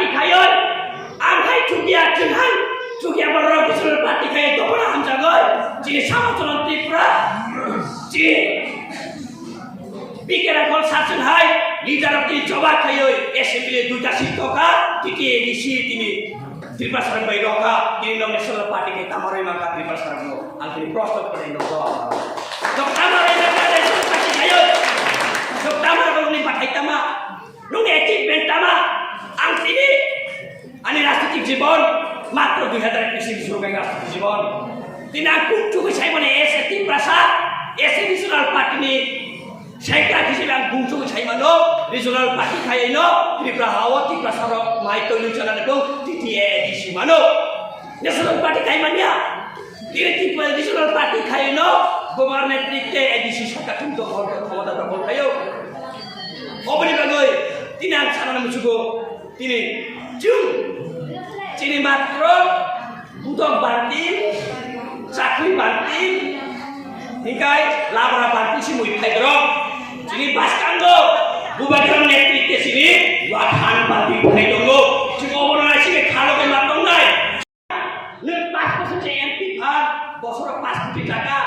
party kayon ang hai chukia chunhan chukia borok regional party kayon topona hamjagoy ji samotron tripura ji বিকেরা কল শাসন হয় leader of the জবা খাইয় এসএমবি দুটা সিট থকা টিটি এডিসি তিনি ত্রিপুরা সরকার বাই রকা তিনি ন্যাশনাল পার্টি কে তামারই মাকা ত্রিপুরা সরকার আর তিনি প্রস্তাব করে নো তো তামারই মাকা ন্যাশনাল পার্টি খাইয় তো তামার বলনি পাঠাইতামা নুন অ্যাচিভমেন্ট তামা আং তিনি আনি রাজনৈতিক জীবন মাত্র 2021 শুরু করে রাজনৈতিক জীবন তিনি কুচু কইছাই মানে এসে ত্রিপুরা এসে ন্যাশনাল পার্টি নি Saya kisah yang bungsu saya mana regional party kaya ino Tripura hawa Tripura sarok mai to lucanan itu TTA di si mana national party kaya mana Tripura regional party kaya ino government TTA edisi saka untuk khawata takol kayo obani bagoy tinang sana musugo tini jung cini matro budok bantin sakli bantin Nikai labra party si mui pedro sini Baskando Bupati netrite sini Wadhan party pedro cuma orang sini kalau ke matong nai lepas pasal MP pan bosor pas putih taka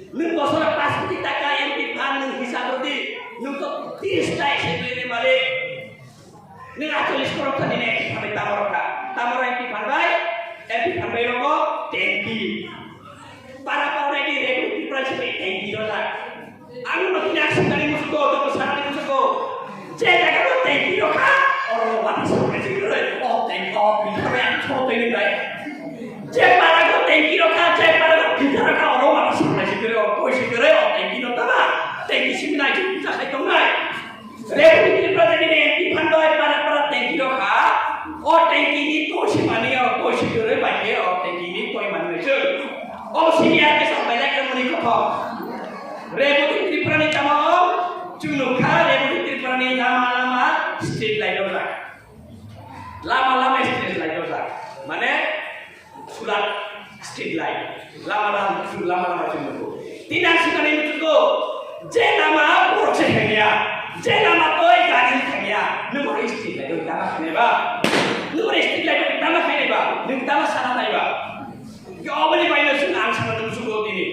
bosor pas putih taka MP pan nung hisab roti nung to 30 tai sebelum balik nung atulis korupsi ini sampai tamor MP pan baik logo tengki para orang di Republik Presiden tengki dolar anu nanti aksi dari musuh atau pesanan musuh jadi kalau tengki doka orang mati sampai segera oh tengki oh pintar yang coba ini baik jadi para kau tengki doka jadi para kau pintar kau orang mati sampai segera oh kau segera oh tengki doka mah tengki sih naik bisa naik dong naik Republik Presiden ini pandai para tengki doka oh tengki ini tuh sih mana ya kau segera baik ya oh tengki ini kau mana sih Oh siniar ke sampai lagi menikah kok. Republik Tripura ni tamam, cunukha Republik Tripura ni lama-lama street light dosa. Lama-lama street light dosa. Mana? Surat street light. Lama-lama cunukku. Tidak suka ni cunukku. Jenama porce hanya. Jenama toy gadi hanya. Nomor street light dosa tambah kenapa? Nomor street light dosa tambah kenapa? Tambah sana kenapa? Kau balik bayar senang sama teman suku ini.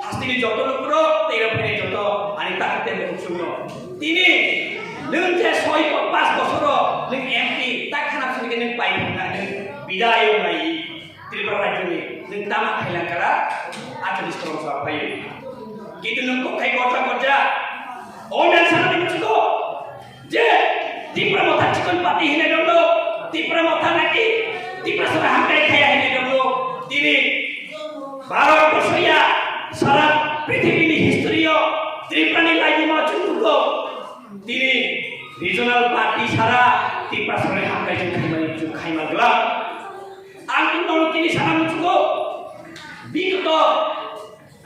Pasti di jodoh lukro, tidak pernah jodoh. Anita kita bersuno. Ini, nunggu soi pas bosoro, nunggu MP, tak kenapa sih kita bayar nunggu bidaya ngai. Tripura raja ni, nunggu tamak hilang kara, ada di sekolah siapa ini. Kita nunggu kayak kerja. Orang sana teman suku. Je, Tripura mau tak cikun pati hina dulu. Tripura mau tak lagi. Tripura sudah hampir kaya hina dulu. Ini Bharat Borsaya Sara Prithvi ni historio Tripura ni lagi mau cukup ini regional party Sara Tripura sore hamkai jengkai magelang angin nol kini sana cukup bintu